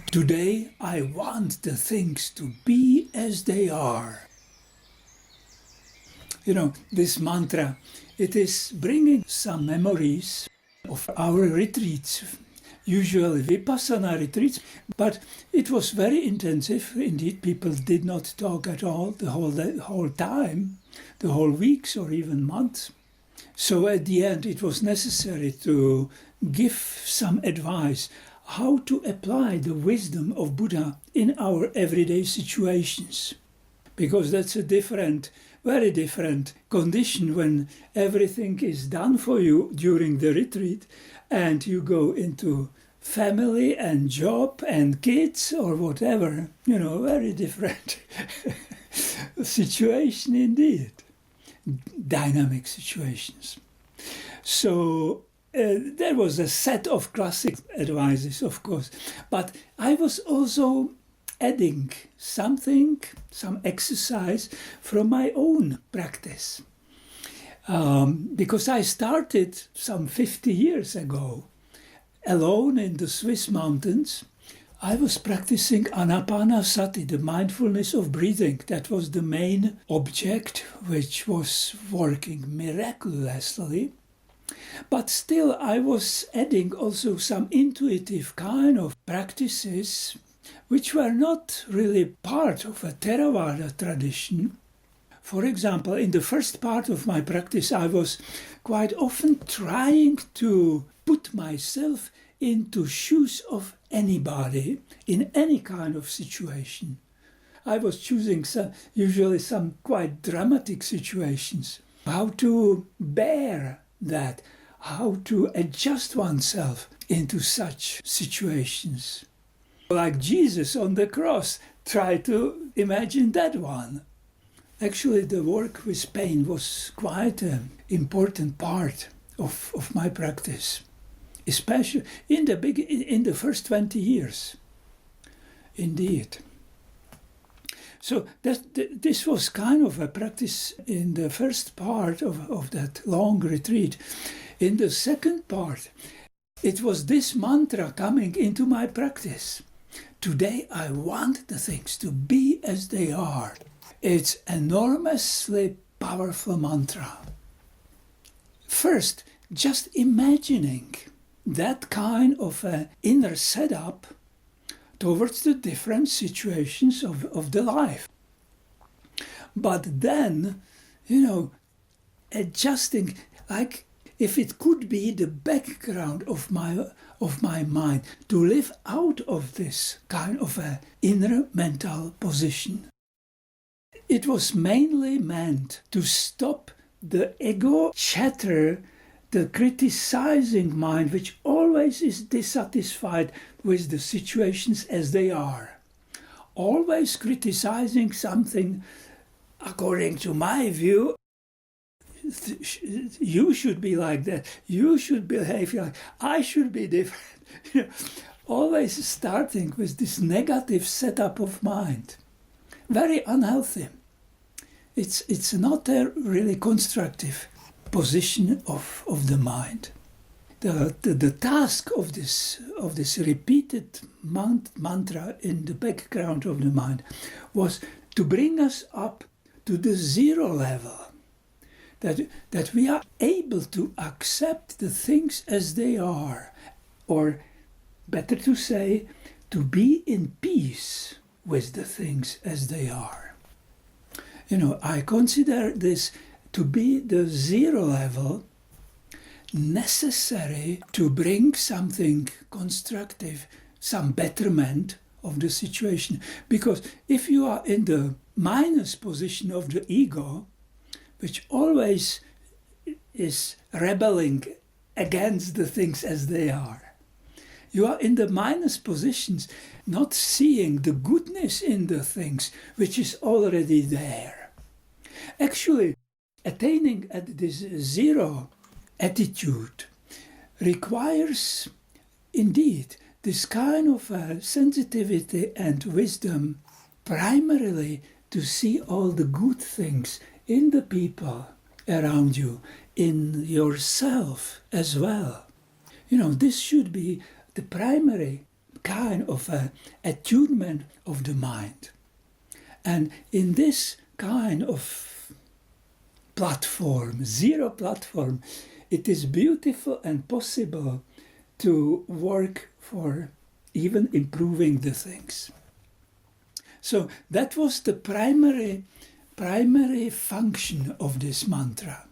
Today I want the things to be as they are. You know, this mantra, it is bringing some memories of our retreats, usually Vipassana retreats, but it was very intensive. Indeed, people did not talk at all the whole time, the whole weeks or even months. So at the end, it was necessary to give some advice how to apply the wisdom of Buddha in our everyday situations. Because that's a different, very different condition when everything is done for you during the retreat and you go into family and job and kids or whatever. You know, very different situation indeed. Dynamic situations. So there was a set of classic advices, of course, but I was also adding something, some exercise from my own practice. Because I started some 50 years ago, alone in the Swiss mountains. I was practicing anapanasati, the mindfulness of breathing. That was the main object, which was working miraculously. But still, I was adding also some intuitive kind of practices, which were not really part of a Theravada tradition. For example, in the first part of my practice, I was quite often trying to put myself into shoes of anybody in any kind of situation. I was choosing usually some quite dramatic situations. How to bear that, how to adjust oneself into such situations. Like Jesus on the cross, try to imagine that one. Actually, the work with pain was quite an important part of my practice, especially in the first 20 years. Indeed. So this was kind of a practice in the first part of that long retreat. In the second part, it was this mantra coming into my practice. Today I want the things to be as they are. It's enormously powerful mantra. First, just imagining that kind of an inner setup towards the different situations of the life. But then, you know, adjusting, like if it could be the background of my mind, to live out of this kind of an inner mental position. It was mainly meant to stop the ego chatter, the criticizing mind, which always is dissatisfied with the situations as they are. Always criticizing something according to my view. You should be like that. You should behave like I should be different. Always starting with this negative setup of mind. Very unhealthy. It's not a really constructive position of the mind. The task of this repeated mantra in the background of the mind was to bring us up to the zero level, that we are able to accept the things as they are, or better to say, to be in peace with the things as they are. You know, I consider this to be the zero level necessary to bring something constructive, some betterment of the situation. Because if you are in the minus position of the ego, which always is rebelling against the things as they are, you are in the minus positions, not seeing the goodness in the things which is already there. Actually, attaining at this zero attitude requires indeed this kind of sensitivity and wisdom, primarily to see all the good things in the people around you, in yourself as well. You know, this should be the primary kind of a attunement of the mind. And in this kind of platform, zero platform, it is beautiful and possible to work for even improving the things. So that was the primary function of this mantra.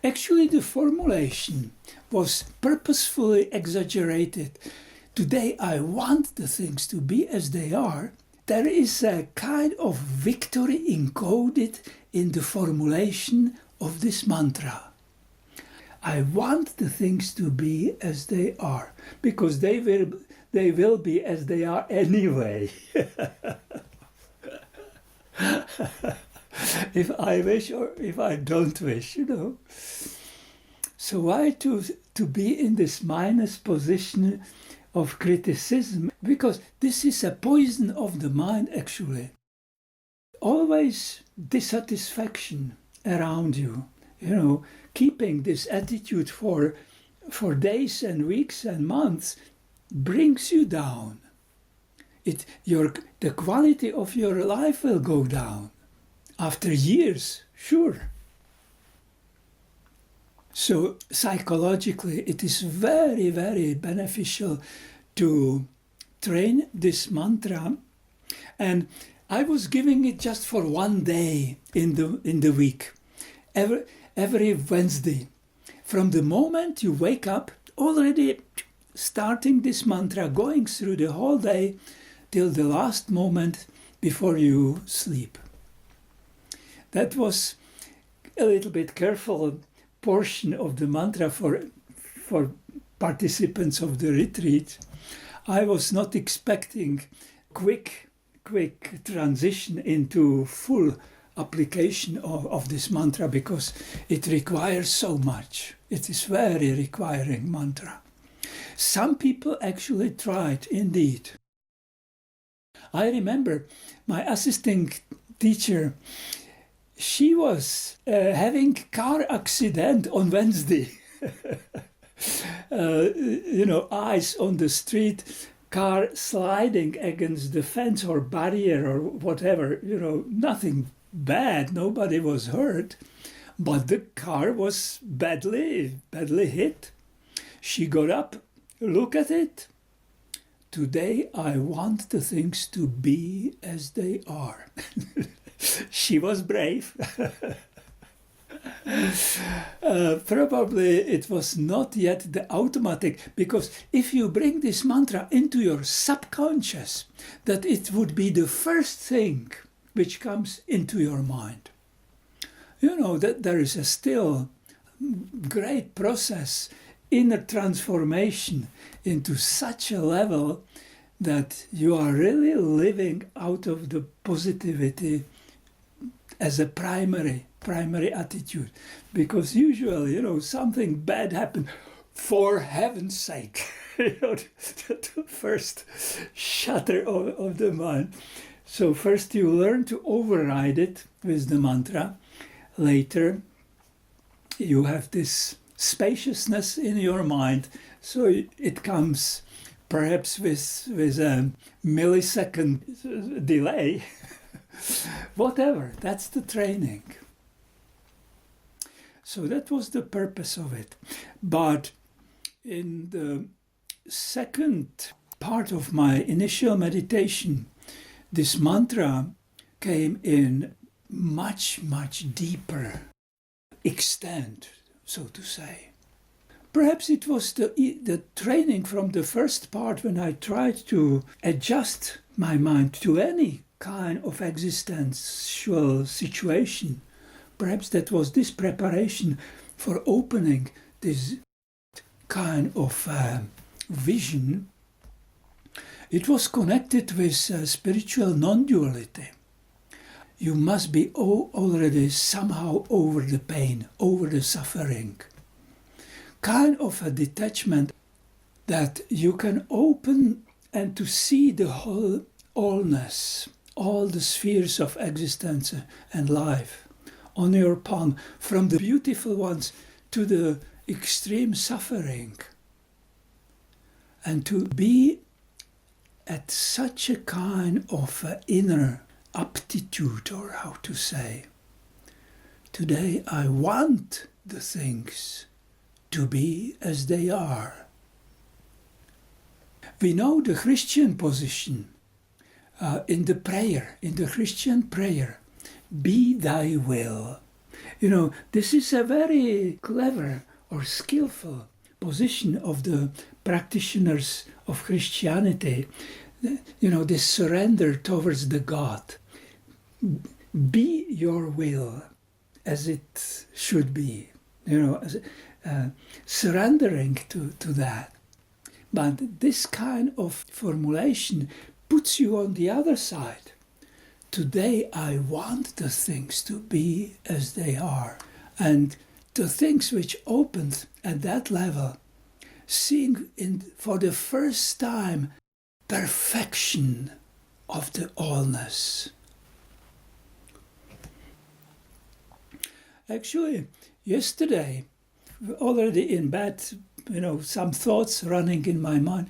Actually, the formulation was purposefully exaggerated. Today I want the things to be as they are. There is a kind of victory encoded in the formulation of this mantra. I want the things to be as they are, because they will be as they are anyway. If I wish or if I don't wish, So why to be in this minus position of criticism? Because this is a poison of the mind, actually. Always dissatisfaction around you, keeping this attitude for days and weeks and months brings you down. The quality of your life will go down after years, sure. So psychologically, it is very, very beneficial to train this mantra. And I was giving it just for one day in the week, every Wednesday. From the moment you wake up, already starting this mantra, going through the whole day till the last moment before you sleep. That was a little bit careful portion of the mantra for participants of the retreat. I was not expecting quick transition into full application of this mantra, because it requires so much. It is very requiring mantra. Some people actually tried, indeed. I remember my assisting teacher, she was having car accident on Wednesday. Eyes on the street, car sliding against the fence or barrier or whatever, nothing bad, nobody was hurt, but the car was badly hit. She got up, look at it. Today I want the things to be as they are. She was brave. Probably it was not yet the automatic, because if you bring this mantra into your subconscious, that it would be the first thing which comes into your mind. That there is a still great process, inner transformation into such a level that you are really living out of the positivity as a primary attitude. Because usually, something bad happened, for heaven's sake, the first shatter of the mind. So first you learn to override it with the mantra. Later you have this spaciousness in your mind, so it comes perhaps with a millisecond delay. Whatever, that's the training. So that was the purpose of it. But in the second part of my initial meditation, this mantra came in much, much deeper extent, so to say. Perhaps it was the training from the first part, when I tried to adjust my mind to any kind of existential situation. Perhaps that was this preparation for opening this kind of vision. It was connected with spiritual non-duality. You must be already somehow over the pain, over the suffering. Kind of a detachment that you can open and to see the whole allness, all the spheres of existence and life on your palm, from the beautiful ones to the extreme suffering. and to be at such a kind of inner aptitude, or how to say, today I want the things to be as they are. We know the Christian position in the prayer, in the Christian prayer, be thy will. This is a very clever or skillful position of the practitioners of Christianity. This surrender towards the God. Be your will as it should be, surrendering to that. But this kind of formulation puts you on the other side. Today I want the things to be as they are. And the things which opened at that level, seeing for the first time perfection of the allness. Actually, yesterday, already in bed, some thoughts running in my mind,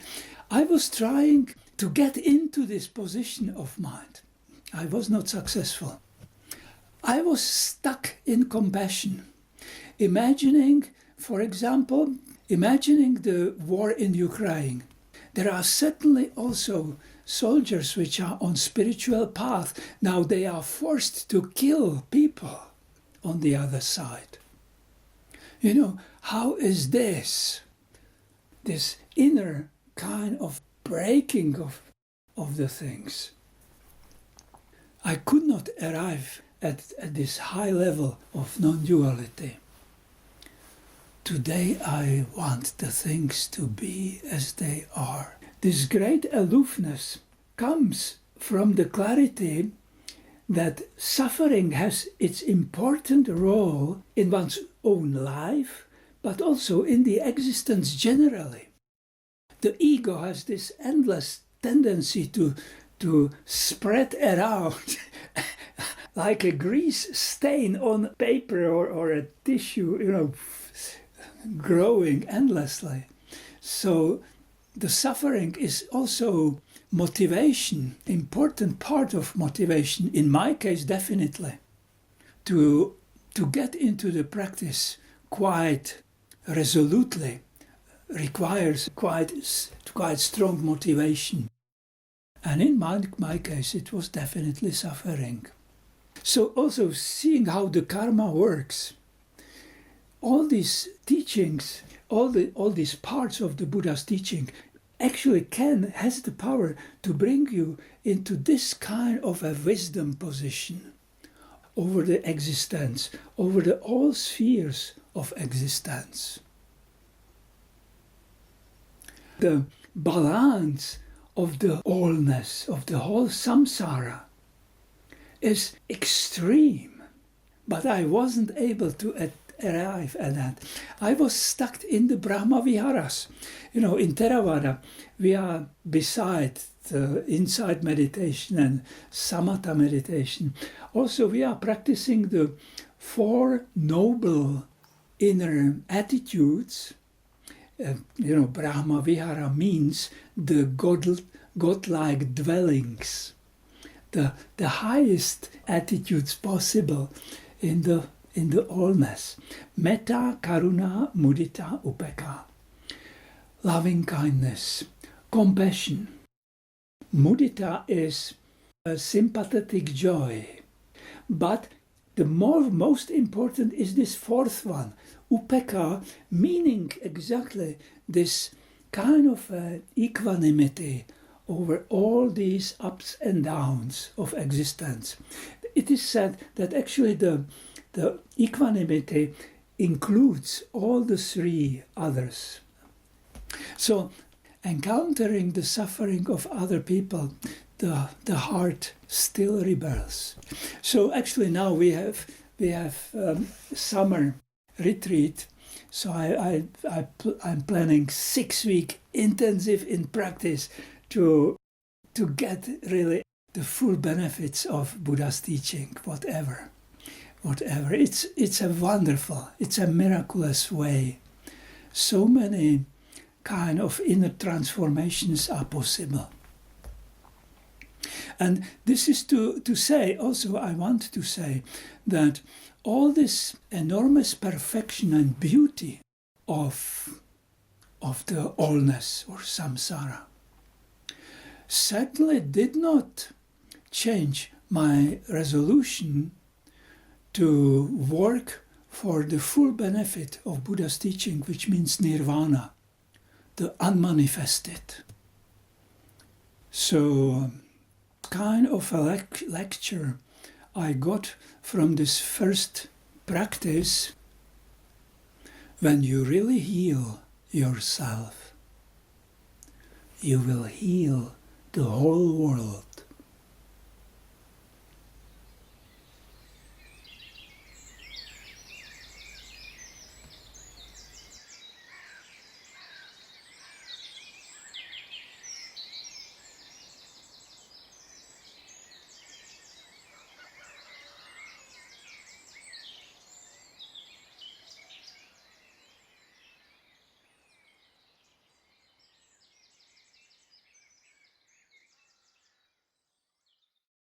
I was trying to get into this position of mind. I was not successful. I was stuck in compassion, imagining, for example, the war in Ukraine. There are certainly also soldiers which are on spiritual path. Now they are forced to kill people on the other side. How is this inner kind of breaking of the things? I could not arrive at this high level of non-duality. Today I want the things to be as they are. This great aloofness comes from the clarity that suffering has its important role in one's own life, but also in the existence generally. The ego has this endless tendency to spread around like a grease stain on paper or a tissue, growing endlessly. So the suffering is also motivation, important part of motivation, in my case definitely, to get into the practice quite resolutely requires quite strong motivation. And in my case it was definitely suffering. So also seeing how the karma works, all these teachings, all these parts of the Buddha's teaching actually has the power to bring you into this kind of a wisdom position over the existence, over all spheres of existence. The balance of the allness, of the whole samsara, is extreme, but I wasn't able to arrive at that. I was stuck in the Brahma Viharas. In Theravada, we are beside the insight meditation and samatha meditation. Also, we are practicing the 4 noble inner attitudes. Brahma Vihara means the godlike dwellings, the highest attitudes possible in the allness. Metta, Karuna, Mudita, Upekkha. Loving kindness, compassion. Mudita is a sympathetic joy. But the most important is this 4th one, Upekkha, meaning exactly this kind of equanimity over all these ups and downs of existence. It is said that actually the equanimity includes all the 3 others. So, encountering the suffering of other people, the heart still rebels. So actually now we have summer retreat. So I'm planning 6-week intensive in practice to get really the full benefits of Buddha's teaching, whatever. It's a wonderful, it's a miraculous way. So many kind of inner transformations are possible. And this is to say, also I want to say, that all this enormous perfection and beauty of the allness or samsara certainly did not change my resolution to work for the full benefit of Buddha's teaching, which means nirvana, the unmanifested. So, kind of a lecture I got from this first practice: when you really heal yourself, you will heal the whole world.